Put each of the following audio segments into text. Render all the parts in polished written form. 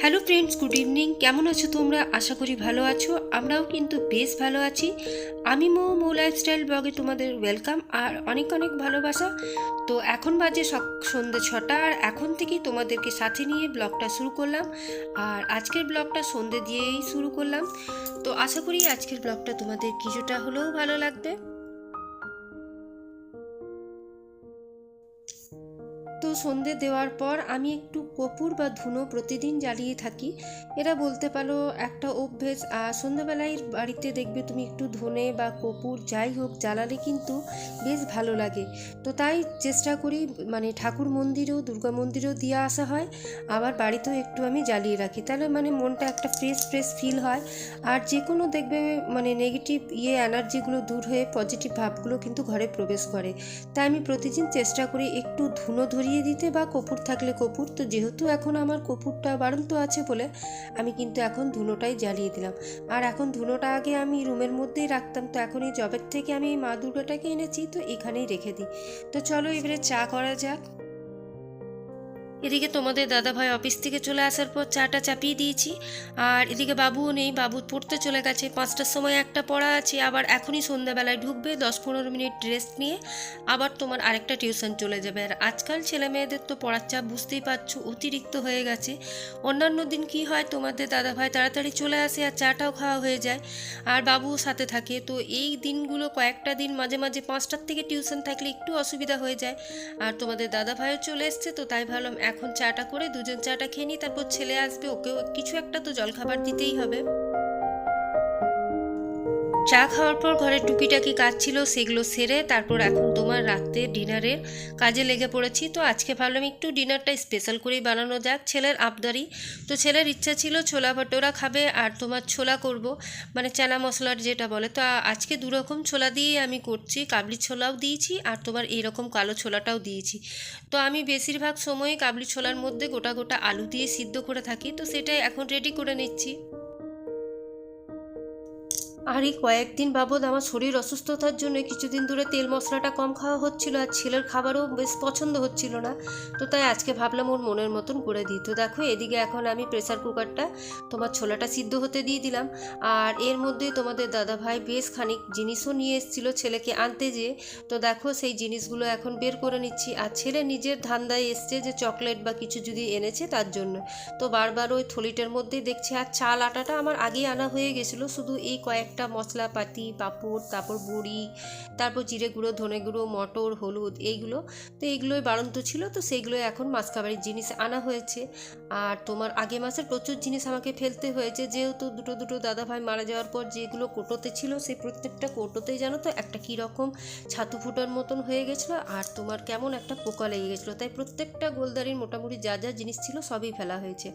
Hello friends, good evening. কেমন আছো তোমরা? আশা করি ভালো আছো। আমরাও কিন্তু বেশ ভালো আছি। আমি মো লাইফস্টাইল ব্লগে তোমাদের ওয়েলকাম আর অনেক অনেক ভালোবাসা। তো এখন বাজে সন্ধ্যে 6টা, আর এখন থেকেই তোমাদেরকে সাথে নিয়ে ব্লগটা শুরু করলাম। আর আজকের ব্লগটা সন্ধ্যে দিয়েই শুরু করলাম। তো আশা করি আজকের ব্লগটা তোমাদের কিছুটা হলেও ভালো লাগবে। তো সন্ধে দেওয়ার পর আমি একটু কর্পূর বা ধুনো প্রতিদিন জ্বালিয়ে থাকি। এটা বলতে পারো একটা অভ্যেস। আর সন্ধ্যাবেলায় বাড়িতে দেখবে তুমি একটু ধনে বা কর্পূর যাই হোক জ্বালালে কিন্তু বেশ ভালো লাগে। তো তাই চেষ্টা করি, মানে ঠাকুর মন্দিরেও দুর্গা মন্দিরেও দিয়ে আসা হয়, আবার বাড়িতেও একটু আমি জ্বালিয়ে রাখি। তাহলে মানে মনটা একটা ফ্রেশ ফ্রেশ ফিল হয়। আর যে কোনো দেখবে মানে নেগেটিভ এনার্জিগুলো দূর হয়ে পজিটিভ ভাবগুলো কিন্তু ঘরে প্রবেশ করে। তাই আমি প্রতিদিন চেষ্টা করি একটু ধুনো ধরিয়ে দিতে, বা কর্পূর থাকলে কর্পূর। তো যেহেতু এখন আমার কর্পূরটা বাড়ন্ত আছে বলে আমি কিন্তু এখন ধুনোটাই জ্বালিয়ে দিলাম। আর এখন ধুনোটা আগে আমি রুমের মধ্যেই রাখতাম, তো এখন এই জবের থেকে আমি মা দুর্গাটাকে এনেছি, তো এখানেই রেখে দিই। তো চলো এবারে চা করা যাক। এদিকে তোমাদের দাদাভাই অফিস থেকে চলে আসার পর চাটা চাপিয়ে দিয়েছি। আর এদিকে বাবুও নেই, বাবু পড়তে চলে গেছে। 5টার সময় একটা পড়া আছে, আবার এখনই সন্ধ্যাবেলায় ঢুকবে, 10-15 মিনিট রেস্ট নিয়ে আবার তোমার আরেকটা টিউশন চলে যাবে। আর আজকাল ছেলে মেয়েদের তো পড়ার চাপ বুঝতেই পারছো অতিরিক্ত হয়ে গেছে। অন্যান্য দিন কি হয়, তোমাদের দাদাভাই তাড়াতাড়ি চলে আসে আর চাটাও খাওয়া হয়ে যায়, আর বাবুও সাথে থাকে। তো এই দিনগুলো কয়েকটা দিন মাঝে মাঝে 5টার থেকে টিউশন থাকলে একটু অসুবিধা হয়ে যায়। আর তোমাদের দাদা ভাইও চলে এসছে, তো তাই ভাবলাম এখন চাটা করে দুজন চাটা খেয়ে নিই, তারপর ছেলে আসবে, ওকেও কিছু একটা তো জলখাবার দিতেই হবে। চা খাওয়ার পর ঘরে টুকিটাকি কাজ ছিল, সেগুলো সেরে তারপর এখন তোমার রাত্রে ডিনারের কাজে লেগে পড়েছি। তো আজকে ভাবলাম একটু ডিনারটা স্পেশাল করেই বানানো যাক, ছেলের আবদারি। তো ছেলের ইচ্ছা ছিল ছোলা ভটোরা খাবে, আর তোমার ছোলা করব, মানে চানা মশলার যেটা বলে। তো আজকে দুরকম ছোলা দিয়ে আমি করছি, কাবলি ছোলাও দিয়েছি আর তোমার এইরকম কালো ছোলাটাও দিয়েছি। তো আমি বেশিরভাগ সময় কাবলি ছোলার মধ্যে গোটা গোটা আলু দিয়ে সিদ্ধ করে থাকি, তো সেটাই এখন রেডি করে নিচ্ছি। আর এই কয়েকদিন বাবদ আমার শরীর অসুস্থতার জন্য কিছুদিন ধরে তেল মশলাটা কম খাওয়া হচ্ছিল, আর ছেলের খাবারও বেশ পছন্দ হচ্ছিল না। তো তাই আজকে ভাবলাম ওর মনের মতন করে দিই। তো দেখো এদিকে এখন আমি প্রেসার কুকারটা তোমার ছোলাটা সিদ্ধ হতে দিয়ে দিলাম। আর এর মধ্যে তোমাদের দাদাভাই বেশ খানিক জিনিসও নিয়ে এসেছিলো ছেলেকে আনতে যেয়ে। তো দেখো সেই জিনিসগুলো এখন বের করে নিচ্ছি। আর ছেলে নিজের ধান্দায় এসছে যে চকলেট বা কিছু যদি এনেছে তার জন্য। তো বারবার ওই থলিটার মধ্যেই দেখছি। আর চাল আটাটা আমার আগেই আনা হয়ে গেছিলো, শুধু এই কয়েকটা মশলাপাতি, পাঁপড়, তারপর বড়ি, তারপর জিরে গুঁড়ো, ধনে গুঁড়ো, মটর, হলুদ, এইগুলো। তো এইগুলোই বাড়ন্ত ছিল, তো সেইগুলোই এখন মাসকাবারির জিনিস আনা হয়েছে। আর তোমার আগে মাসের প্রচুর জিনিস আমাকে ফেলতে হয়েছে, যেহেতু দুটো দুটো দাদাভাই মারা যাওয়ার পর যেগুলো কোটোতে ছিল সেই প্রত্যেকটা কোটোতেই জানো তো একটা কীরকম ছাতু ফুটার মতন হয়ে গেছিলো, আর তোমার কেমন একটা পোকা লেগে গেছিলো। তাই প্রত্যেকটা গোলদারির মোটামুটি যা যা জিনিস ছিল সবই ফেলা হয়েছে।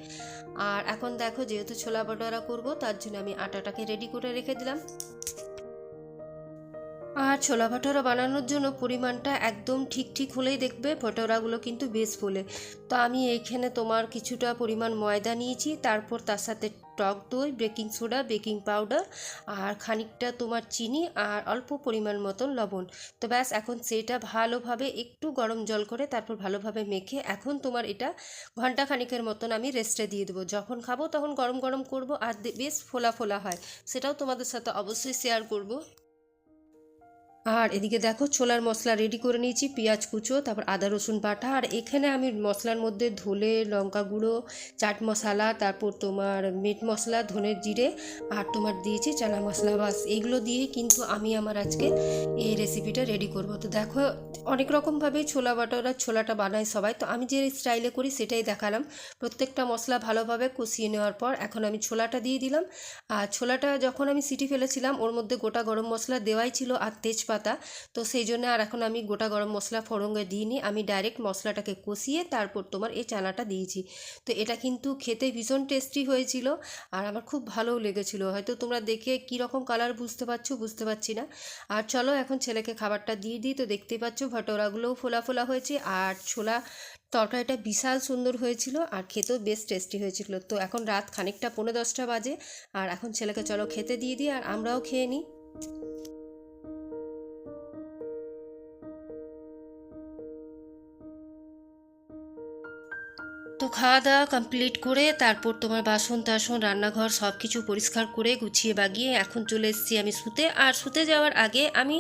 আর এখন দেখো যেহেতু ছোলা ভটোরা করবো তার জন্য আমি আটাটাকে রেডি করে রেখে দিলাম। আর ছোলা ভটোরা বানানোর জন্য পরিমাণটা একদম ঠিক ঠিক হলেই দেখবে ভটোরাগুলো কিন্তু বেশ ফোলে। তো আমি এইখানে তোমার কিছুটা পরিমাণ ময়দা নিয়েছি, তারপর তার সাথে টক দই, বেকিং সোডা, বেকিং পাউডার, আর খানিকটা তোমার চিনি, আর অল্প পরিমাণ মতন লবণ। তো ব্যাস এখন সেটা ভালোভাবে একটু গরম জল করে তারপর ভালোভাবে মেখে এখন তোমার এটা ঘন্টা খানিকের মতন আমি রেস্টে দিয়ে দেবো। যখন খাবো তখন গরম গরম করব, আর বেশ ফোলা ফোলা হয় সেটাও তোমাদের সাথে অবশ্যই শেয়ার করব। আর এদিকে দেখো ছোলার মশলা রেডি করে নিয়েছি, পেঁয়াজ কুচো, তারপর আদা রসুন বাটা। আর এখানে আমি মশলার মধ্যে ধনে লঙ্কা গুঁড়ো, চাট মশলা, তারপর তোমার মিট মশলা, ধনের জিরে, আর তোমার দিয়েছি চানা মশলা। বাস এইগুলো দিয়ে কিন্তু আমি আমার আজকে এই রেসিপিটা রেডি করব। তো দেখো অনেক রকমভাবেই ছোলা বাটারা ছোলাটা বানায় সবাই, তো আমি যে স্টাইলে করি সেটাই দেখালাম। প্রত্যেকটা মশলা ভালোভাবে কষিয়ে নেওয়ার পর এখন আমি ছোলাটা দিয়ে দিলাম। আর ছোলাটা যখন আমি সিটি ফেলেছিলাম ওর মধ্যে গোটা গরম মশলা দেওয়াই ছিল আর তেজপাতা। তো সেই জন্য আর এখন আমি গোটা গরম মশলা ফোড়ঙ্গে দিইনি, আমি ডাইরেক্ট মশলাটাকে কষিয়ে তারপর তোমার এই চানাটা দিয়েছি। তো এটা কিন্তু খেতে ভীষণ টেস্টি হয়েছিল, আর আমার খুব ভালোও লেগেছিলো। হয়তো তোমরা দেখে কীরকম কালার বুঝতে পারছি না। আর চলো এখন ছেলেকে খাবারটা দিয়ে দিই। তো দেখতেই পাচ্ছ ভটোরাগুলোও ফোলা ফোলা হয়েছে, আর ছোলা তরকারিটা বিশাল সুন্দর হয়েছিল, আর খেতেও বেশ টেস্টি হয়েছিল। তো এখন রাত খানিকটা 10:45 বাজে, আর এখন ছেলেকে চলো খেতে দিয়ে দিই আর আমরাও খেয়ে নিই। তো খাওয়া দাওয়া কমপ্লিট করে তারপর তোমার বাসন টাসন রান্নাঘর সব কিছু পরিষ্কার করে গুছিয়ে বাগিয়ে এখন চলে এসেছি আমি শুতে। আর শুতে যাওয়ার আগে আমি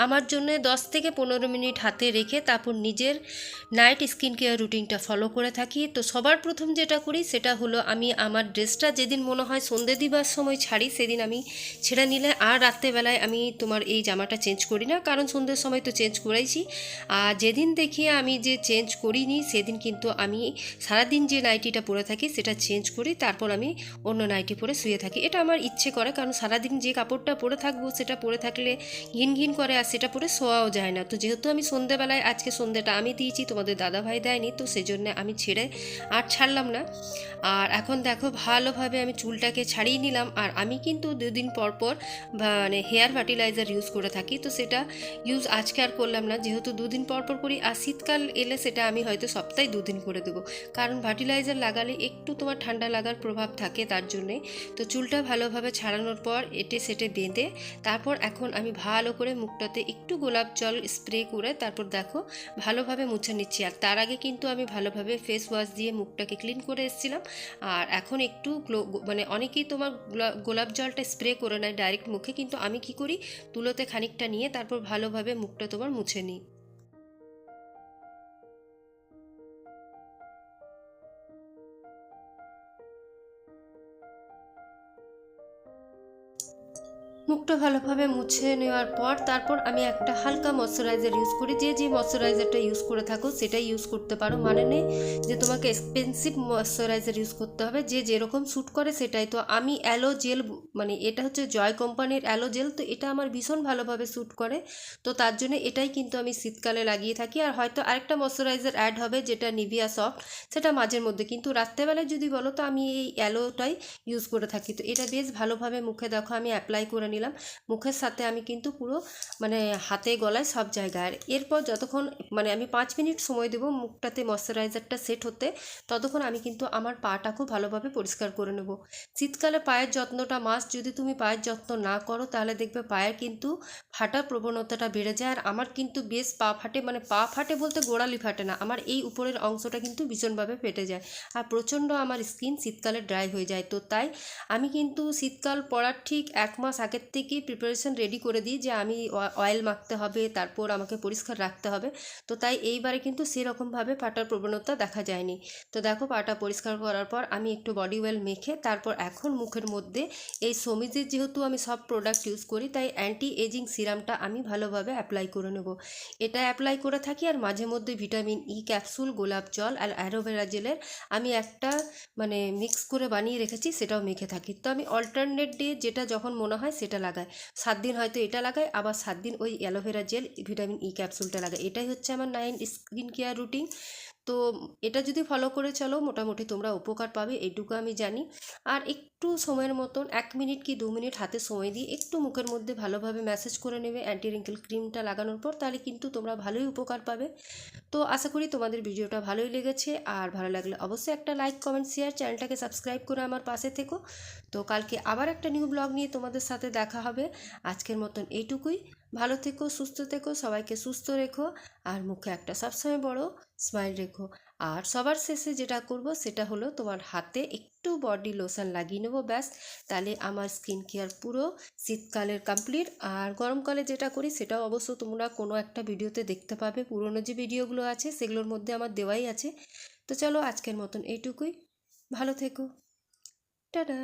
আমার জন্য 10 থেকে 15 মিনিট হাতে রেখে তারপর নিজের নাইট স্কিন কেয়ার রুটিনটা ফলো করে থাকি। তো সবার প্রথম যেটা করি সেটা হলো আমি আমার ড্রেসটা যেদিন মনে হয় সন্ধে দিবার সময় ছাড়ি সেদিন আমি ছেড়ে নিলে আর রাত্রেবেলায় আমি তোমার এই জামাটা চেঞ্জ করি না, কারণ সন্ধ্যের সময় তো চেঞ্জ করাইছি। আর যেদিন দেখি আমি যে চেঞ্জ করিনি সেদিন কিন্তু আমি সারাদিন যে নাইটিটা পরে থাকি সেটা চেঞ্জ করি, তারপর আমি অন্য নাইটি পরে শুয়ে থাকি। এটা আমার ইচ্ছে করে, কারণ সারাদিন যে কাপড়টা পরে থাকবো সেটা পরে থাকলে ঘিন ঘিন করে আর সেটা পরে শোয়াও যায় না। তো যেহেতু আমি সন্ধ্যেবেলায় আজকে সন্ধ্যেটা আমি দিয়েছি, তোমাদের দাদাভাই দেয়নি, তো সেজন্য আমি ছেড়ে আর ছাড়লাম না। আর এখন দেখো ভালোভাবে আমি চুলটাকে ছাড়িয়ে নিলাম। আর আমি কিন্তু 2 দিন পর পর মানে হেয়ার ফার্টিলাইজার ইউজ করে থাকি, তো সেটা ইউজ আজকে আর করলাম না, যেহেতু 2 দিন পর পর করি। আর শীতকাল এলে সেটা আমি হয়তো সপ্তাহে 2 দিন করে দেবো, কারণ ফার্টিলাইজার লাগালে একটু তোমার ঠান্ডা লাগার প্রভাব থাকে তার জন্যে। তো চুলটা ভালোভাবে ছাড়ানোর পর এটে সেটে বেঁধে তারপর এখন আমি ভালো করে মুখটাতে একটু গোলাপ জল স্প্রে করে তারপর দেখো ভালোভাবে মুছে নিচ্ছি। আর তার আগে কিন্তু আমি ভালোভাবে ফেস ওয়াশ দিয়ে মুখটাকে ক্লিন করে এসেছিলাম। আর এখন একটু মানে অনেকেই তোমার গোলাপ জলটা স্প্রে করে নেয় ডাইরেক্ট মুখে, কিন্তু আমি কি করি তুলোতে খানিকটা নিয়ে তারপর ভালোভাবে মুখটা তোমার মুছে নিই। মুখটা ভালোভাবে মুছে নেওয়ার পর তারপর আমি একটা হালকা ময়শ্চারাইজার ইউজ করি। যে যে ময়শ্চারাইজারটা ইউজ করে থাকো সেটাই ইউজ করতে পারো, মানে নেই যে তোমাকে এক্সপেন্সিভ ময়শ্চারাইজার ইউজ করতে হবে, যে যেরকম শ্যুট করে সেটাই। তো আমি অ্যালো জেল, মানে এটা হচ্ছে জয় কোম্পানির অ্যালো জেল, তো এটা আমার ভীষণ ভালোভাবে শ্যুট করে, তো তার জন্য এটাই কিন্তু আমি শীতকালে লাগিয়ে থাকি। আর হয়তো আরেকটা ময়শ্চারাইজার অ্যাড হবে যেটা নিভিয়া সফট, সেটা মাঝের মধ্যে, কিন্তু রাত্রেবেলায় যদি বলো তো আমি এই অ্যালোটাই ইউজ করে থাকি। তো এটা বেশ ভালোভাবে মুখে দেখো আমি অ্যাপ্লাই করে নিলাম। মুখের সাথে আমি কিন্তু পুরো মানে হাতে গলায় সব জায়গায়। আর এরপর যতক্ষণ মানে আমি 5 মিনিট সময় দেবো মুখটাতে ময়শ্চারাইজারটা সেট হতে, ততক্ষণ আমি কিন্তু আমার পাটা খুব ভালোভাবে পরিষ্কার করে নেব। শীতকালে পায়ের যত্নটা মাস্ট, যদি তুমি পায়ের যত্ন না করো তাহলে দেখবে পায়ের কিন্তু ফাটার প্রবণতাটা বেড়ে যায়। আর আমার কিন্তু বেশ পা ফাটে, মানে পা ফাটে বলতে গোড়ালি ফাটে না, আমার এই উপরের অংশটা কিন্তু ভীষণভাবে ফেটে যায়। আর প্রচণ্ড আমার স্কিন শীতকালে ড্রাই হয়ে যায়। তো তাই আমি কিন্তু শীতকাল পড়ার ঠিক 1 মাস আগের থেকেই প্রিপারেশন রেডি করে দিই যে আমি অয়েল মাখতে হবে, তারপর আমাকে পরিষ্কার রাখতে হবে। তো তাই এইবারে কিন্তু সেরকমভাবে ফাটার প্রবণতা দেখা যায়নি। তো দেখো পাটা পরিষ্কার করার পর আমি একটু বডি অয়েল মেখে তারপর এখন মুখের মধ্যে এই সমিজের, যেহেতু আমি সব প্রোডাক্ট ইউজ করি তাই অ্যান্টি এজিং সিরামটা আমি ভালোভাবে অ্যাপ্লাই করে নেব। এটা অ্যাপ্লাই করে থাকি। আর মাঝে মধ্যে ভিটামিন ই ক্যাপসুল, গোলাপ জল আর অ্যালোভেরা জেলের আমি একটা মানে মিক্স করে বানিয়ে রেখেছি, সেটাও মেখে থাকি। তো আমি অল্টারনেট ডে যেটা যখন মনে হয় সেটা লাগাই। 7 দিন হয়তো এটা লাগাই, আবার 7 দিন ওই অ্যালোভেরা জেল ভিটামিন ই ক্যাপসুলটা লাগাই। এটাই হচ্ছে আমার নাইট স্কিন কেয়ার রুটিন। তো এটা যদি ফলো করে চলো মোটামুটি তোমরা উপকার পাবে, এইটুকু আমি জানি। আর একটু সময়ের মতন 1 মিনিট কি 2 মিনিট হাতে সময় দিয়ে একটু মুখের মধ্যে ভালোভাবে ম্যাসেজ করে নেবে অ্যান্টি রিঙ্কেল ক্রিমটা লাগানোর পর, তাহলে কিন্তু তোমরা ভালোই উপকার পাবে। তো আশা করি তোমাদের ভিডিওটা ভালোই লেগেছে। আর ভালো লাগলে অবশ্যই একটা লাইক, কমেন্ট, শেয়ার, চ্যানেলটাকে সাবস্ক্রাইব করে আমার পাশে থেকো। তো কালকে আবার একটা নিউ ব্লগ নিয়ে তোমাদের সাথে দেখা হবে। আজকের মতন এইটুকুই। ভালো থেকো, সুস্থ থেকো, সবাইকে সুস্থ রেখো, আর মুখে একটা সবসময় বড় স্মাইল রেখো। আর সবার শেষে যেটা করব সেটা হলো তোমার হাতে একটু বডি লোশন লাগিয়ে নেবো, ব্যাস। তাহলে আমার স্কিন কেয়ার পুরো শীতকালের কমপ্লিট। আর গরমকালে যেটা করি সেটাও অবশ্য তোমরা কোনো একটা ভিডিওতে দেখতে পাবে, পুরনো যে ভিডিওগুলো আছে সেগুলোর মধ্যে আমার দেওয়াই আছে। তো চলো আজকের মতন এইটুকুই। ভালো থেকো, টাটা।